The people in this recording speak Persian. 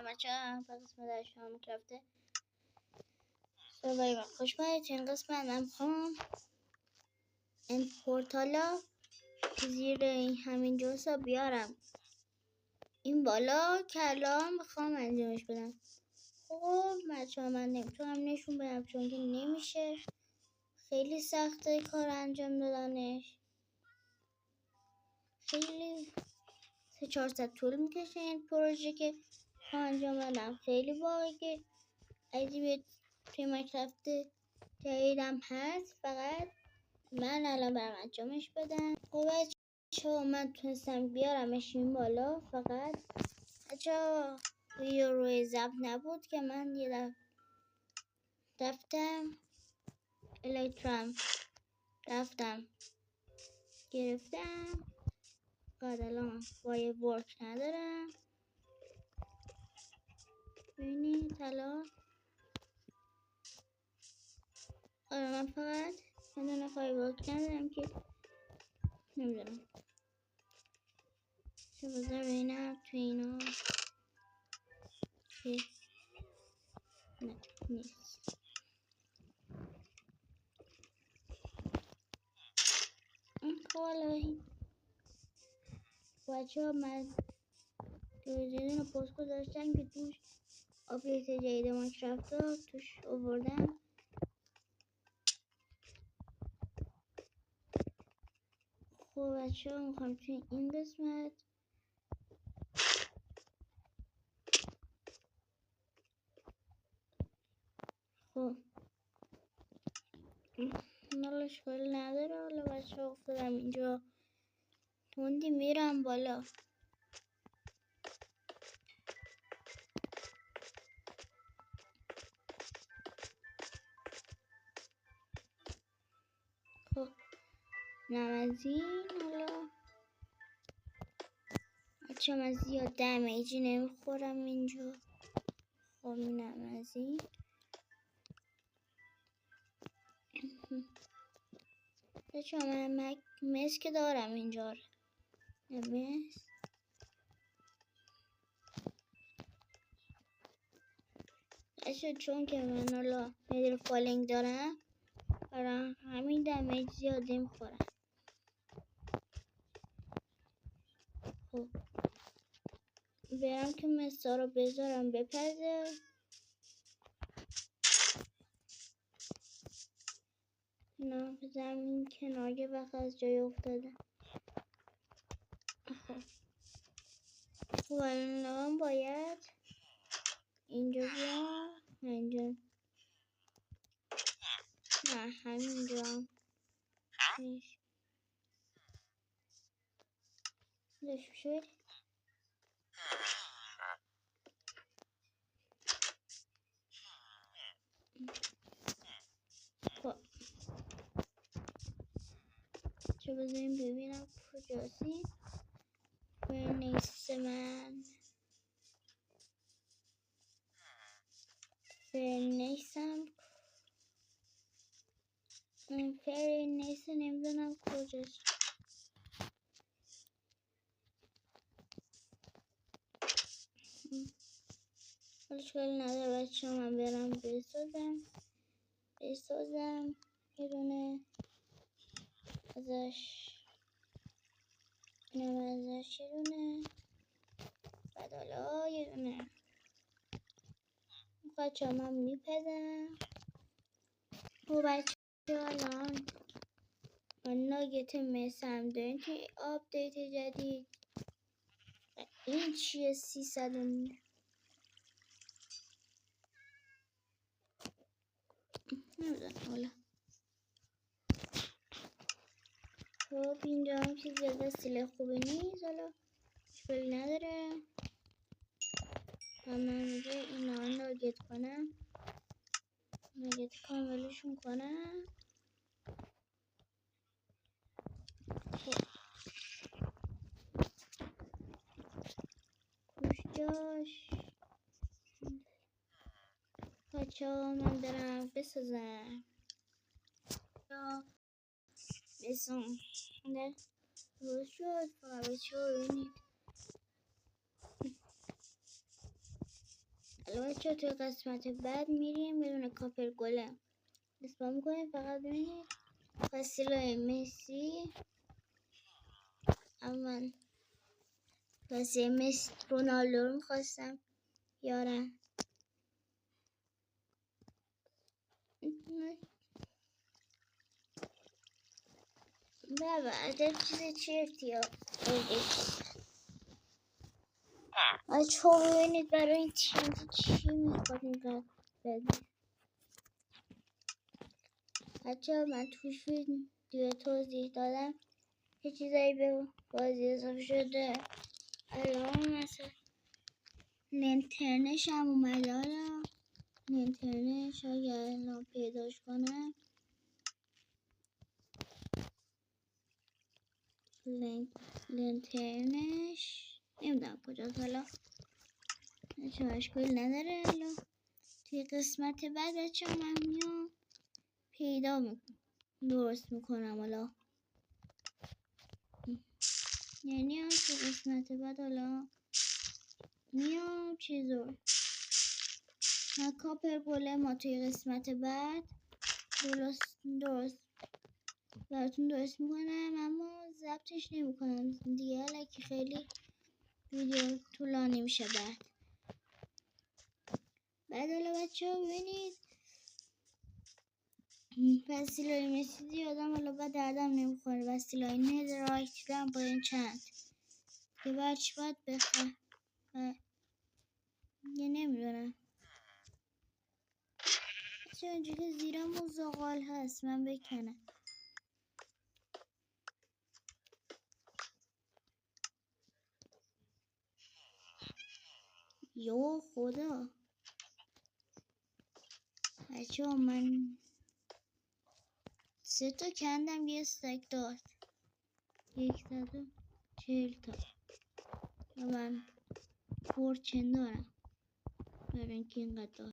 بچه ها به قسمت در شما کرفته سوری خوش باید. این قسمت من میخوام این پورتالا زیر همین جوسا بیارم این بالا که الان میخوام انجامش بدم. خب بچه ها من نمیتونم نشون بدم چون که نمیشه، خیلی سخته کار انجام دادنش، خیلی 300-400 ساعت طول میکشه این پروژه که انجام بدم. خیلی باحاله. عجیبه توی مایکرافت جدیدم هست، فقط من الان برم انجامش بدم. خب بچه‌ها من تونستم بیارمش این بالا، فقط بچه‌ها ویدیو روی ضبط نبود که من یه رفتم الکترم رفتم گرفتم، بعد الان وای ورک ندارم. ببینید طلا. آره من فقط بدون فای ورک ندارم که نمیدونم چه بذار ببینم تو اینا که نه نیست. خب بچه ها من تلویزیون رو پست گذاشتم که توش آپدیت جدید مایکرافت رو توش آوردم. خب بچه ها میخوام توی این قسمت خب حالا اشکال نداره. حالا بچه ها افتادم اینجا توندی میرم بالا. خب نم از این. حالا بچه من زیاد دمیجی نمیخورم اینجا. خب اینم از این. بچه من مس که دارم اینجا مس. بچه چون که من حالا میدل فالینگ دارم برای همین دمیج زیاد نمیخورم. خب برم که مسا رو بذارم بپزه. نه زمین کنار یه وقت از جای افتاده. خب الان باید اینجا بیام. اینجا نه همینجا نیست. داشت شد. خب چه بذاریم ببینم کجاسی. فرنیس من فرنیسم فرنیس نمیدونم کجاست. اشکال نداره بچه من برم بسازم یه دونه ازش اینم ازش یه دونه، بعد حالا یه دونه بچه من میپزم. و بچه الان من ناگت مسم داریم توی آپدیت جدید. این چیه 300 نمیدونم حالا. خب اینجا هم که زیاده سیله خوبی نیست، حالا اشکالی نداره. من اینجا اینا ناگت کنم، ناگت کاملشون کنم. خب جاش بچه ها من دارم بسازم بسازم درست شد. فقط بچه ها ببینید حالا بچه توی قسمت بعد میریم بدون کاپر گلم اسپام میکنیم. فقط ببینید فصیلای مسی اول واسه مسی رونالدو رو میخواستم بیارم. بابا عجب چیز چرتیه بچه ها ببینید برای این تیم چی میخواد اینقدر بده. بچه ها من توش ویدیو توضیح دادم یه چیزایی به بازی اضافه شده. الان مثلا لنترنش هم اومده. حالا لنترنش اگر الان پیداش کنم لنترنش نمیدونم کجاست. حالا بچه مشکل نداره. الان توی قسمت بعد بچه من میام پیدا میکنم درست میکنم. حالا یعنی هم توی قسمت بعد حالا میام چیزو کاپر گله ما توی قسمت بعد درست براتون درست میکنم اما ضبطش نمیکنم دیگه الکی خیلی ویدیو طولانی میشه. بعد حالا بچه ها ببینید وسیلای مسی زیادم حالا با دردم نمیخوره. وسیلای نظرایت هم با این چند که بچه باید بخواه یه نمیدونم بچه اینجا که زیرم و زغال هست من بکنم. یو خدا بچه ها من 3 تا کندم یه استک داد 140 تا و من فورچن دارم برای اینکه اینقدر داد.